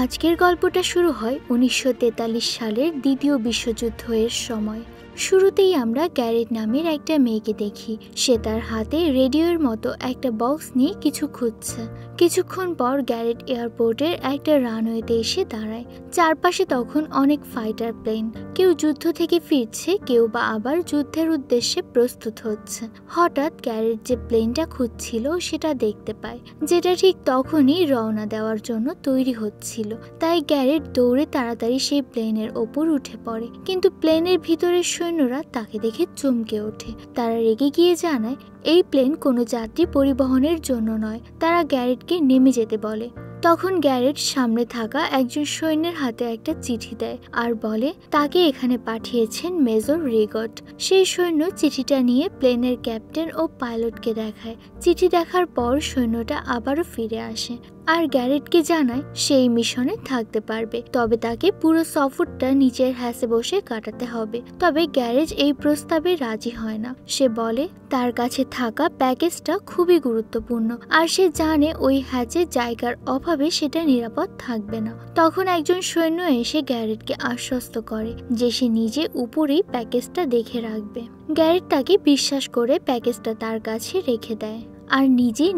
আজকের গল্পটা শুরু হয় 1943 সালের দ্বিতীয় বিশ্বযুদ্ধের সময়। শুরুতেই আমরা গ্যারেট নামের একটা মেয়েকে দেখি। সে তার হাতে রেডিওর মতো একটা বক্স নিয়ে কিছু খুঁজছে। কিছুক্ষণ পর গ্যারেট এয়ারপোর্টের একটা রানওয়েতে এসে দাঁড়ায়। চারপাশে তখন অনেক ফাইটার প্লেন, কেউ যুদ্ধ থেকে ফিরছে, কেউ বা আবার যুদ্ধের উদ্দেশ্যে প্রস্তুত হচ্ছে। হঠাৎ গ্যারেট যে প্লেনটা খুঁজছিল সেটা দেখতে পায়, যেটা ঠিক তখনই রওনা দেওয়ার জন্য তৈরি হচ্ছিল। তাই গ্যারেট দৌড়ে তাড়াতাড়ি সেই প্লেনের ওপর উঠে পড়ে, কিন্তু প্লেনের ভিতরের সৈন্যরা তাকে দেখে চমকে ওঠে। তারা রেগে গিয়ে জানায় এই প্লেন কোনো যাত্রী পরিবহনের জন্য নয়। তারা গ্যারেটকে নেমে যেতে বলে। তখন গ্যারেট সামনে থাকা একজন সৈন্যের হাতে একটা চিঠি দেয় আর বলে তাকে এখানে পাঠিয়েছেন মেজর রিগট। সেই সৈন্য চিঠিটা নিয়ে প্লেনের ক্যাপ্টেন ও পাইলটকে দেখায়। চিঠি দেখার পর সৈন্যটা আবারও ফিরে আসে আর গ্যারেটকে জানায় সেই মিশনে থাকতে পারবে, তবে তাকে পুরো সফরটা নিচের হ্যাসে বসে কাটাতে হবে। তবে গ্যারেট এই প্রস্তাবে রাজি হয় না। সে বলে তার কাছে থাকা প্যাকেজটা খুবই গুরুত্বপূর্ণ আর সে জানে ওই হ্যাচে জায়গার অভাবে সেটা নিরাপদ থাকবে না। তখন একজন সৈন্য এসে গ্যারেটকে আশ্বস্ত করে যে সে নিজে উপরেই প্যাকেজটা দেখে রাখবে। গ্যারেট তাকে বিশ্বাস করে প্যাকেজটা তার কাছে রেখে দেয় আর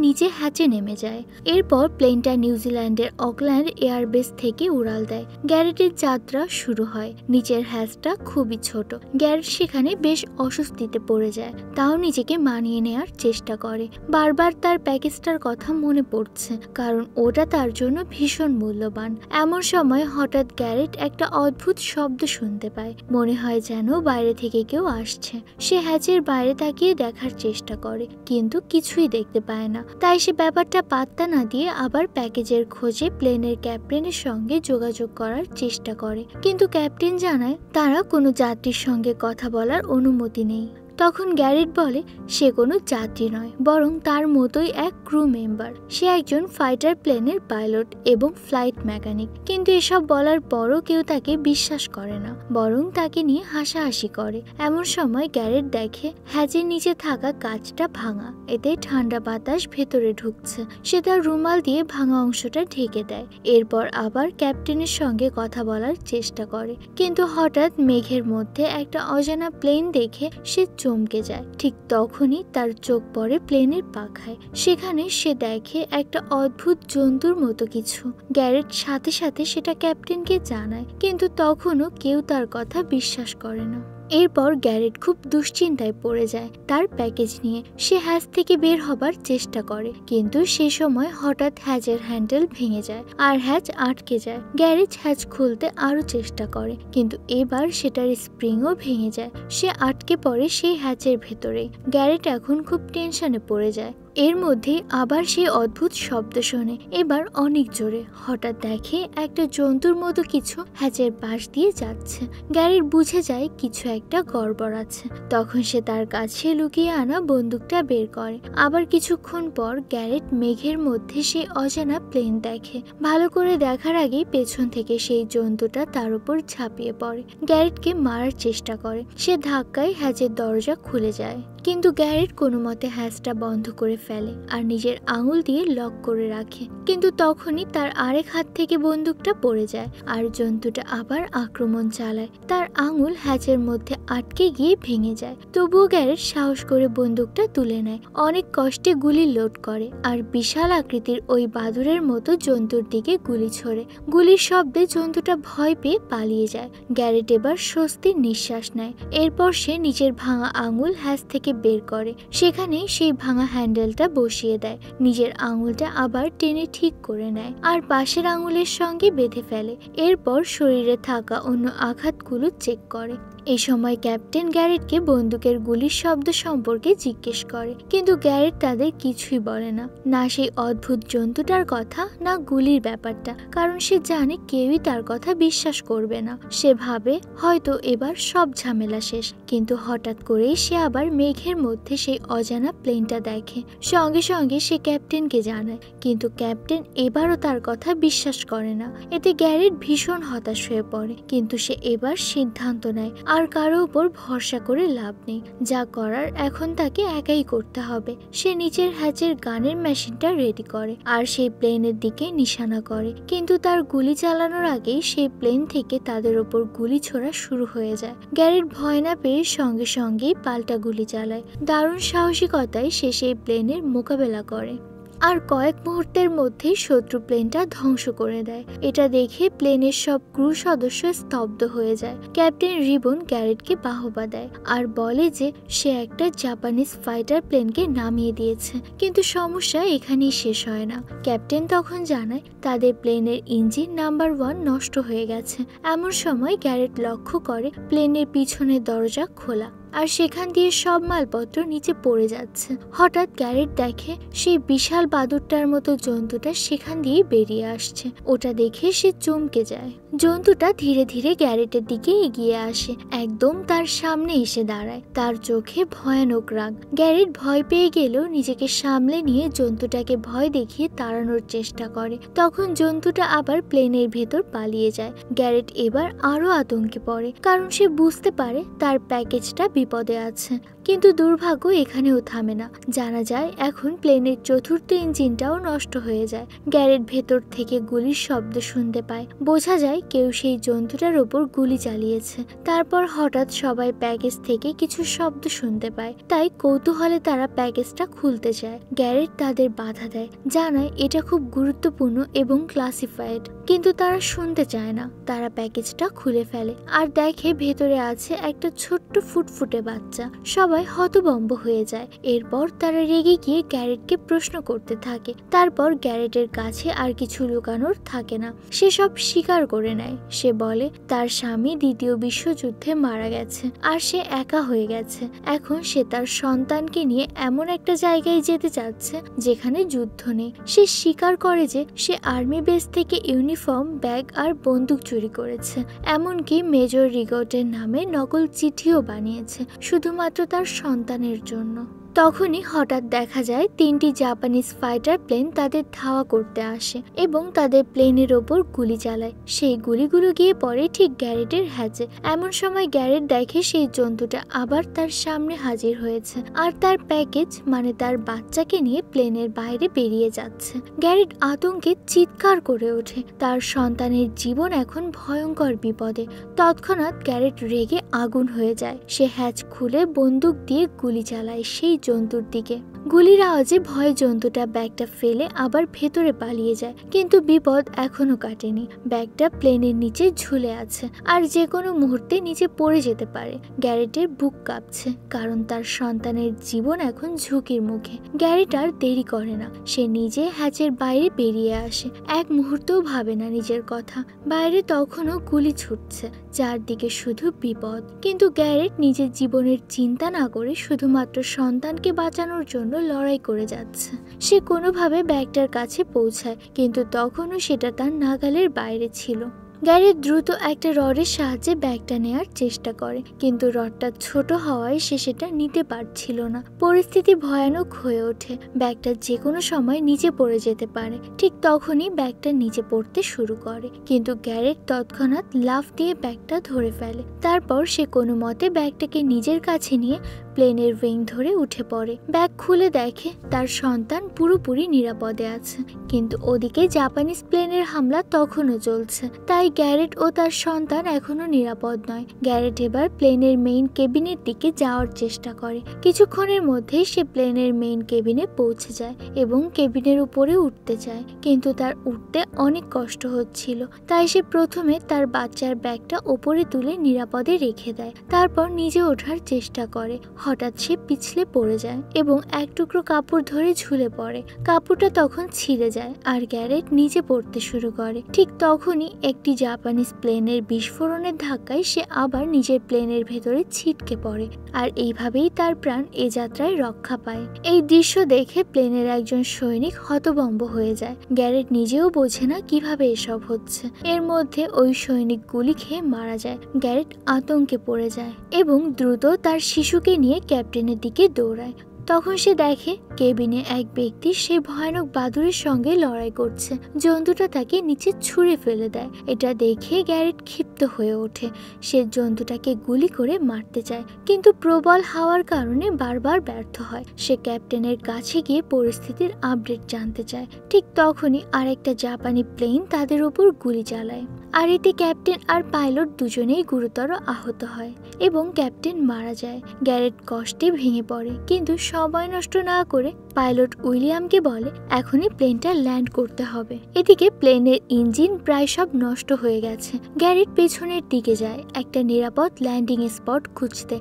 নিজে হ্যাচে নেমে যায়। এরপর প্লেনটা নিউজিল্যান্ডের অকল্যান্ড এয়ারবেস থেকে উড়াল দেয়। গ্যারেটের যাত্রা শুরু হয়। নিচের হ্যাচটা খুবই ছোট। গ্যারেট সেখানে বেশ অস্বস্তিতে পড়ে যায়, তাও নিজেকে মানিয়ে নেওয়ার চেষ্টা করে। বারবার তার প্যাকেজটার কথা মনে পড়ছে, কারণ ওটা তার জন্য ভীষণ মূল্যবান। এমন সময় হঠাৎ গ্যারেট একটা অদ্ভুত শব্দ শুনতে পায়। মনে হয় যেন বাইরে থেকে কেউ আসছে। সে হ্যাচের বাইরে তাকিয়ে দেখার চেষ্টা করে, কিন্তু কিছুই দেখতে পায় না। তাই সে ব্যাপারটা পাত্তা না দিয়ে আবার প্যাকেজের খোঁজে প্লেনের ক্যাপ্টেনের সঙ্গে যোগাযোগ করার চেষ্টা করে, কিন্তু ক্যাপ্টেন জানায় তারা কোনো যাত্রীর সঙ্গে কথা বলার অনুমতি নেই। তখন গ্যারেট বলে সে কোনো যাত্রী নয়, বরং তার মতোই এক ক্রু মেম্বার। সে একজন ফাইটার প্লেনের পাইলট এবং ফ্লাইট মেকানিক। কিন্তু এসব বলার পরও কেউ তাকে বিশ্বাস করে না, বরং তাকে নিয়ে হাসাহাসি করে। এমন সময় গ্যারেট দেখে হ্যাচের নিচে থাকা কাঁচটা ভাঙা, এতে ঠান্ডা বাতাস ভেতরে ঢুকছে। সে তার রুমাল দিয়ে ভাঙা অংশটা ঢেকে দেয়। এরপর আবার ক্যাপ্টেনের সঙ্গে কথা বলার চেষ্টা করে, কিন্তু হঠাৎ মেঘের মধ্যে একটা অজানা প্লেন দেখে সে চমকে যায়। ঠিক তখনই তার চোখ পড়ে প্লেনের পাখায়। সেখানে সে দেখে একটা অদ্ভুত জন্তুর মতো কিছু। গ্যারেট সাথে সাথে সেটা ক্যাপ্টেনকে জানায়, কিন্তু তখনও কেউ তার কথা বিশ্বাস করে না। এরপর গ্যারেট খুব দুশ্চিন্তায় পড়ে যায় তার প্যাকেজ নিয়ে। সে হ্যাচ থেকে বের হবার চেষ্টা করে, কিন্তু সে সময় হঠাৎ হ্যাচের হ্যান্ডেল ভেঙে যায় আর হ্যাচ আটকে যায়। গ্যারেট হ্যাচ খুলতে আরো চেষ্টা করে, কিন্তু এবার সেটার স্প্রিংও ভেঙে যায়। সে আটকে পড়ে সেই হ্যাচের ভেতরে। গ্যারেট এখন খুব টেনশনে পড়ে যায়। এর মধ্যে আবার সেই অদ্ভুত শব্দ শোনে, এবার অনেক জোরে। হঠাৎ দেখে একটা জন্তুর মতো কিছু হ্যাচের পাশ দিয়ে যাচ্ছে। গ্যারেট বুঝে যায় কিছু একটা গড়বড় আছে। তখন সে তার কাছে লুকিয়ে আনা বন্দুকটা বের করে। আবার কিছুক্ষণ পর গ্যারেট মেঘের মধ্যে সেই অজানা প্লেন দেখে। ভালো করে দেখার আগেই পেছন থেকে সেই জন্তুটা তার উপর ঝাঁপিয়ে পড়ে। গ্যারেটকে মারার চেষ্টা করে। সে ধাক্কায় হ্যাচের দরজা খুলে যায়, কিন্তু গ্যারেট কোনো মতে হ্যাচটা বন্ধ করে ফেলে আর নিজের আঙুল দিয়ে লক করে রাখে। কিন্তু তখনই তার আরেক হাত থেকে বন্দুকটা পড়ে যায় আর জন্তুটা আবার আক্রমণ চালায়। তার আঙুল হ্যাচের মধ্যে আটকে গিয়ে ভেঙে যায়। তবুও গ্যারেট সাহস করে বন্দুকটা তুলে নেয়। অনেক কষ্টে গুলি লোড করে আর বিশাল আকৃতির ওই বাদুড়ের মতো জন্তুর দিকে গুলি ছোড়ে। গুলির শব্দে জন্তুটা ভয় পেয়ে পালিয়ে যায়। গ্যারেট এবার স্বস্তির নিঃশ্বাস নেয়। এরপর সে নিজের ভাঙা আঙুল হ্যাচ থেকে বের করে। সেখানে সেই ভাঙা হ্যান্ডেলটা বসিয়ে দেয়। নিজের আঙুলটা আবার টেনে ঠিক করে নেয় আর পাশের আঙুলের সঙ্গে বেঁধে ফেলে। এরপর শরীরে থাকা অন্য আঘাতগুলো চেক করে। এই সময় ক্যাপ্টেন গ্যারেটকে বন্দুকের গুলির শব্দ সম্পর্কে জিজ্ঞেস করে, কিন্তু গ্যারেট তাদের কিছুই বলে না, না সেই অদ্ভুত জন্তুটার কথা, না গুলির ব্যাপারটা, কারণ সে জানে কেউই তার কথা বিশ্বাস করবে না। সে ভাবে হয়তো এবার সব ঝামেলা শেষ। কিন্তু হঠাৎ করেই সে আবার মেঘের মধ্যে সেই অজানা প্লেনটা দেখে। সঙ্গে সঙ্গে সে ক্যাপ্টেনকে জানায়, কিন্তু ক্যাপ্টেন এবারও তার কথা বিশ্বাস করে না। এতে গ্যারেট ভীষণ হতাশ হয়ে পড়ে, কিন্তু সে এবার সিদ্ধান্ত নেয় আর কারো উপর ভরসা করে লাভ নেই। যা করার এখন তাকে একাই করতে হবে। সে নিচের হ্যাচের গানের মেশিনটা রেডি করে আর সেই প্লেনের দিকে নিশানা করে, কিন্তু তার গুলি চালানোর আগেই সেই প্লেন থেকে তাদের ওপর গুলি ছোড়া শুরু হয়ে যায়। গ্যারেট ভয় না পেয়ে সঙ্গে সঙ্গেই পাল্টা গুলি চালায়। দারুণ সাহসিকতায় সে সেই প্লেনের মোকাবেলা করে আর কয়েক মুহূর্তের মধ্যেই শত্রু প্লেনটা ধ্বংস করে দেয়। এটা দেখে প্লেনের সব ক্রু সদস্য স্তব্ধ হয়ে যায়। ক্যাপ্টেন রিবন গ্যারেটকে বাহবা দেয় আর বলে যে সে একটা জাপানিজ ফাইটার প্লেনকে নামিয়ে দিয়েছে। কিন্তু সমস্যা এখানেই শেষ হয় না। ক্যাপ্টেন তখন জানায় তাদের প্লেনের ইঞ্জিন নাম্বার 1 নষ্ট হয়ে গেছে। এমন সময় গ্যারেট লক্ষ্য করে প্লেনের পিছনের দরজা খোলা আর সেখান দিয়ে সব মালপত্র নিচে পড়ে যাচ্ছে। হঠাৎ গ্যারেট দেখে সেই বিশাল বাদুড়টার মতো জন্তুটা সেখান দিয়ে বেরিয়ে আসছে। ওটা দেখে সে চমকে যায়। জন্তুটা ধীরে ধীরে গ্যারেটের দিকে এগিয়ে আসে, একদম তার সামনে এসে দাঁড়ায়। তার চোখে ভয়ানক রাগ। গ্যারেট ভয় পেয়ে গেলেও নিজেকে সামলে নিয়ে জন্তুটাকে ভয় দেখিয়ে তাড়ানোর চেষ্টা করে। তখন জন্তুটা আবার প্লেনের ভেতর পালিয়ে যায়। গ্যারেট এবার আরো আতঙ্কে পড়ে, কারণ সে বুঝতে পারে তার প্যাকেজটা বিপদে আছে। কিন্তু দুর্ভাগ্য এখানেও থামে না। জানা যায় এখন প্লেনের চতুর্থ ইঞ্জিনটাও নষ্ট হয়ে যায়। গ্যারেট ভেতর থেকে গুলির শব্দ শুনতে পায়। বোঝা যায় কেউ সেই জন্তুটার ওপর গুলি চালিয়েছে। তারপর হঠাৎ সবাই প্যাকেজ থেকে কিছু শব্দ শুনতে পায়। তাই কৌতূহলে তারা প্যাকেজটা খুলতে চায়। গ্যারেট তাদের বাধা দেয়, জানায় এটা খুব গুরুত্বপূর্ণ এবং ক্লাসিফাইড। কিন্তু তারা শুনতে চায় না। তারা প্যাকেজটা খুলে ফেলে আর দেখে ভেতরে আছে একটা ছোট্ট ফুটফুটে বাচ্চা। সবাই হতভম্ব হয়ে যায়। এরপর তারা রেগে গিয়ে গ্যারেটকে প্রশ্ন করতে থাকে। তারপর গ্যারেটের কাছে আর কিছু লুকানোর থাকে না। সে সব স্বীকার করে নেয়। সে বলে তার স্বামী দ্বিতীয় বিশ্বযুদ্ধে মারা গেছে আর সে একা হয়ে গেছে। এখন সে তার সন্তানকে নিয়ে এমন একটা জায়গায় যেতে চাচ্ছে যেখানে যুদ্ধ নেই। সে স্বীকার করে যে সে আর্মি বেস থেকে ইউনিফর্ম, ব্যাগ আর বন্দুক চুরি করেছে। এমনকি মেজর রিগটের নামে নকল চিঠিও বানিয়েছে শুধুমাত্র তার সন্তানের জন্য। তখনই হঠাৎ দেখা যায় 3টি জাপানিজ ফাইটার প্লেন তাদের ধাওয়া করতে আসে এবং তাদের প্লেনের ওপর গুলি চালায়। সেই গুলিগুলো গিয়ে পড়ে ঠিক গ্যারেটের হ্যাচে। এমন সময় গ্যারেট দেখে সেই জন্তুটা আবার তার সামনে হাজির হয়েছে আর তার প্যাকেজ মানে তার বাচ্চাকে নিয়ে প্লেনের বাইরে বেরিয়ে যাচ্ছে। গ্যারেট আতঙ্কে চিৎকার করে ওঠে। তার সন্তানের জীবন এখন ভয়ঙ্কর বিপদে। তৎক্ষণাৎ গ্যারেট রেগে আগুন হয়ে যায়। সে হ্যাচ খুলে বন্দুক দিয়ে গুলি চালায় সেই জন্তুর দিকে। গুলির আওয়াজে ভয়ে জন্তুটা ব্যাগটা ফেলে আবার ভেতরে পালিয়ে যায়। কিন্তু বিপদ এখনো কাটেনি। ব্যাগটা প্লেনের নিচে ঝুলে আছে আর যে কোনো মুহূর্তে নিচে পড়ে যেতে পারে। গ্যারেটের বুক কাঁপছে, কারণ তার সন্তানের জীবন এখন ঝুঁকির মুখে। গ্যারেট আর দেরি করে না। সে নিজে হ্যাচের বাইরে বেরিয়ে আসে। এক মুহূর্তও ভাবে না নিজের কথা। বাইরে তখনও গুলি ছুটছে, চারদিকে শুধু বিপদ। কিন্তু গ্যারেট নিজের জীবনের চিন্তা না করে শুধুমাত্র সন্তানকে বাঁচানোর জন্য লড়াই করে যাচ্ছে। সে কোনোভাবে ব্যাগটার কাছে পৌঁছায়, কিন্তু তখনও সেটা তার নাগালের বাইরে ছিল। গ্যারেট দ্রুত একটা রডের সাহায্যে ব্যাগটা নেয়ার চেষ্টা করে, কিন্তু রডটা ছোট হওয়ায় সে সেটা নিতে পারছিল না। পরিস্থিতি ভয়ানক হয়ে ওঠে। ব্যাগটা যে কোনো সময় নিচে পড়ে যেতে পারে। ঠিক তখনই ব্যাগটা নিচে পড়তে শুরু করে, কিন্তু গ্যারেট তৎক্ষণাৎ লাফ দিয়ে ব্যাগটা ধরে ফেলে। তারপর সে কোনো মতে ব্যাগটাকে নিজের কাছে নিয়ে প্লেনের উইং ধরে উঠে পড়ে। ব্যাগ খুলে দেখে তার সন্তান পুরোপুরি নিরাপদে আছে, কিন্তু ওদিকে জাপানিজ প্লেনের হামলা তখনও চলছে। তাই গ্যারেট ও তার সন্তান এখনো নিরাপদ নয়। গ্যারেট এবার প্লেনের মেইন কেবিনের দিকে যাওয়ার চেষ্টা করে। কিছুক্ষণের মধ্যেই সে প্লেনের মেইন কেবিনে পৌঁছে যায় এবং কেবিনের উপরে উঠতে চায়, কিন্তু তার উঠতে অনেক কষ্ট হচ্ছিল। তাই সে প্রথমে তার বাচ্চার ব্যাগটা ওপরে তুলে নিরাপদে রেখে দেয়। তারপর নিজে ওঠার চেষ্টা করে। হঠাৎ সে পিছলে পড়ে যায় এবং এক টুকরো কাপড় ধরে ঝুলে পড়ে। কাপড়টা তখন ছিঁড়ে যায় আর গ্যারেট নিচে পড়তে শুরু করে। ঠিক তখনই একটি জাপানিজ প্লেনের বিস্ফোরণের ধাক্কায় সে আবার নিজের প্লেনের ভেতরে ছিটকে পড়ে আর এইভাবেই তার প্রাণ এ যাত্রায় রক্ষা পায়। এই দৃশ্য দেখে প্লেনের একজন সৈনিক হতভম্ব হয়ে যায়। গ্যারেট নিজেও বোঝে না কিভাবে এসব হচ্ছে। এর মধ্যে ওই সৈনিক গুলি খেয়ে মারা যায়। গ্যারেট আতঙ্কে পড়ে যায় এবং দ্রুত তার শিশুকে নিয়ে ক্যাপ্টেনের দিকে দৌড়ায়। তখন সে দেখে কেবিনে এক ব্যক্তি সে ভয়ানক বাদুড়ের সঙ্গে লড়াই করছে। জন্তুটা তাকে নিচে ছুঁড়ে ফেলে দেয়। এটা দেখে গ্যারেট ক্ষিপ্ত হয়ে ওঠে। সে জন্তুটাকে গুলি করে মারতে চায়, কিন্তু প্রবল হাওয়ার কারণে বারবার ব্যর্থ হয়। সে ক্যাপ্টেনের কাছে গিয়ে পরিস্থিতির আপডেট জানতে চায়। ঠিক তখনই আরেকটা জাপানি প্লেন তাদের উপর গুলি চালায়, আর এতে ক্যাপ্টেন আর পাইলট দুজনেই গুরুতর আহত হয় এবং ক্যাপ্টেন মারা যায়। গ্যারেট কষ্টে ভেঙে পড়ে, কিন্তু সময় নষ্ট না করে পাইলট উইলিয়ামকে বলে এখনই প্লেনটা ল্যান্ড করতে হবে। এদিকে প্লেনের ইঞ্জিন প্রায় সব নষ্ট হয়ে গেছে। গ্যারেট পেছনের দিকে যায় একটা নিরাপদ ল্যান্ডিং স্পট খুঁজতে।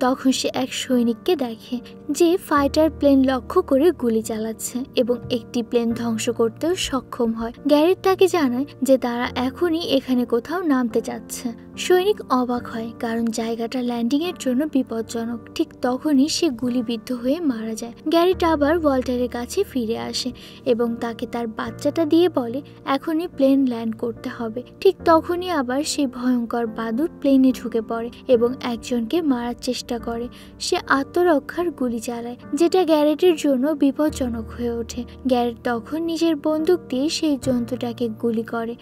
তখন সে এক সৈনিককে দেখে যে ফাইটার প্লেন লক্ষ্য করে গুলি চালাচ্ছে এবং একটি প্লেন ধ্বংস করতেও সক্ষম হয়। গ্যারেট তাকে জানায় যে তারা এখনই এখানে কোথাও নামতে যাচ্ছে। সৈনিক অবাক হয়, কারণ জায়গাটা ল্যান্ডিং এর জন্য বিপজ্জনক। ঠিক তখনই সে গুলিবিদ্ধ হয়ে মারা যায়। গ্যারেট আবার ওয়াল্টারের কাছে ফিরে আসে এবং তাকে তার বাচ্চাটা দিয়ে বলে এখনই প্লেন ল্যান্ড করতে হবে। ঠিক তখনই আবার সেই ভয়ঙ্কর বাদুড় প্লেনে ঢুকে পড়ে এবং একজনকে মারার চেষ্টা করে। সে আত্মরক্ষার গুলি চালায়, যেটা গ্যারেটের জন্য বিপজ্জনক হয়ে ওঠে। গ্যারেট তখন নিজের বন্দুক দিয়ে সেই জন্তুটাকে গুলি করে,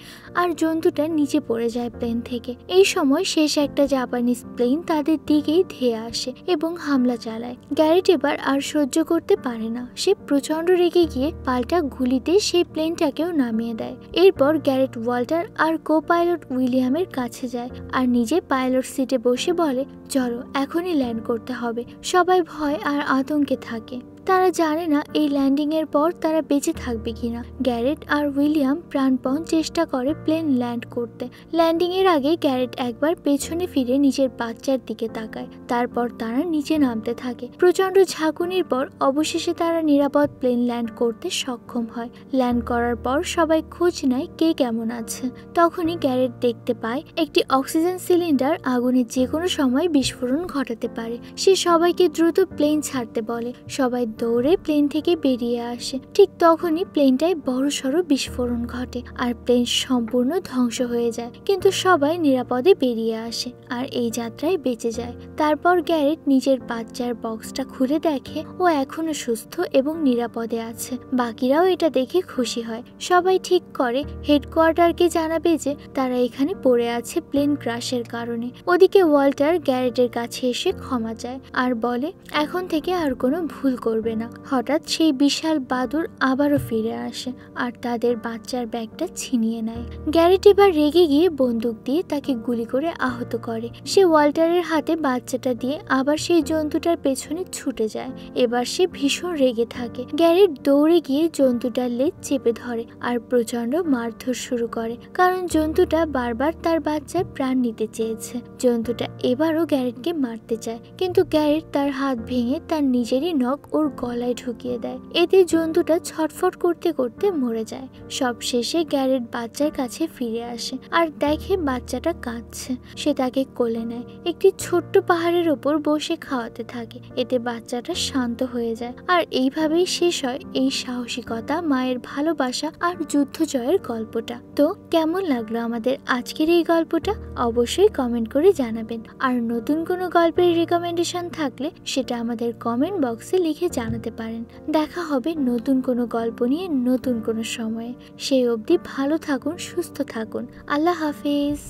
আর জন্তুটা নিচে পড়ে যায় প্লেন থেকে। এই সময় শেষ একটা জাপানিজ প্লেন তাদের দিকেই ধেয়ে আসে এবং হামলা চালায়। গ্যারেট এবার আর সহ্য করতে পারে না। সে প্রচন্ড রেগে গিয়ে পাল্টা গুলিতে সেই প্লেনটাকেও নামিয়ে দেয়। এরপর গ্যারেট ওয়াল্টার আর কো পাইলট উইলিয়ামের কাছে যায় আর নিজে পাইলট সিটে বসে বলে চলো এখনই ল্যান্ড করতে হবে। সবাই ভয় আর আতঙ্কে থাকে। তারা জানে না এই ল্যান্ডিং এর পর তারা বেঁচে থাকবে কিনা। গ্যারেট আর উইলিয়াম প্রাণপণ চেষ্টা করে প্লেন ল্যান্ড করতে। ল্যান্ডিং এর আগে গ্যারেট একবার পেছনে ফিরে নিজের বাচ্চার দিকে তাকায়। তারপর তারা নিচে নামতে থাকে। প্রচন্ড ঝাঁকুনির পর অবশেষে তারা নিরাপদ প্লেন ল্যান্ড করতে সক্ষম হয়। ল্যান্ড করার পর সবাই খোঁজ নেয় কে কেমন আছে। তখনই গ্যারেট দেখতে পায় একটি অক্সিজেন সিলিন্ডার আগুনে যে কোনো সময় বিস্ফোরণ ঘটাতে পারে। সে সবাইকে দ্রুত প্লেন ছাড়তে বলে। সবাই দৌড়ে প্লেন থেকে বেরিয়ে আসে। ঠিক তখনই প্লেনটায় বড়সড় বিস্ফোরণ ঘটে আর প্লেন সম্পূর্ণ ধ্বংস হয়ে যায়, কিন্তু সবাই নিরাপদে বেরিয়ে আসে আর এই যাত্রায় বেঁচে যায়। তারপর গ্যারেট নিজের বাচ্চার বক্সটা খুলে দেখে ও এখনো সুস্থ এবং নিরাপদে আছে। বাকিরাও এটা দেখে খুশি হয়। সবাই ঠিক করে হেডকোয়ার্টারকে জানাবে যে তারা এখানে পড়ে আছে প্লেন ক্রাশের কারণে। ওদিকে ওয়াল্টার গ্যারেটের কাছে এসে ক্ষমা চায় আর বলে এখন থেকে আর কোনো ভুল করবে না। হঠাৎ সেই বিশাল বাদুড় আবারও ফিরে আসে আর তাদের বাচ্চার ব্যাগটা ছিনিয়ে নেয়। গ্যারেট এবার রেগে গিয়ে বন্দুক দিয়ে তাকে গুলি করে আহত করে। সে ওয়াল্টারের হাতে বাচ্চাটা দিয়ে আবার সেই জন্তুটার পেছনে ছুটে যায়। এবার সে ভীষণ রেগে থাকে। গ্যারেট দৌড়ে গিয়ে জন্তুটার লেজ চেপে ধরে আর প্রচন্ড মারধর শুরু করে, কারণ জন্তুটা বারবার তার বাচ্চার প্রাণ নিতে চেয়েছে। জন্তুটা এবারও গ্যারেটকে মারতে চায়, কিন্তু গ্যারেট তার হাত ভেঙে তার নিজেরই নখ ওর গলায় ঢুকিয়ে দেয়। এতে জন্তুটা ছটফট করতে করতে মরে যায়। সব শেষে গ্যারেট বাচ্চার কাছে ফিরে আসে আর দেখে বাচ্চাটা কাঁদছে। সে তাকে কোলে নেয়, একটি ছোট্ট পাহাড়ের ওপর বসে খাওয়াতে থাকে। এতে বাচ্চাটা শান্ত হয়ে যায়। আর এইভাবেই শেষ হয় এই সাহসিকতা, মায়ের ভালোবাসা আর যুদ্ধ জয়ের গল্পটা। তো কেমন লাগলো আমাদের আজকের এই গল্পটা অবশ্যই কমেন্ট করে জানাবেন। আর নতুন কোনো গল্পের রিকমেন্ডেশন থাকলে সেটা আমাদের কমেন্ট বক্সে লিখে জানাতে পারেন। দেখা হবে নতুন কোনো গল্প নিয়ে নতুন কোনো সময়ে। সেই অবধি ভালো থাকুন, সুস্থ থাকুন। আল্লাহ হাফেজ।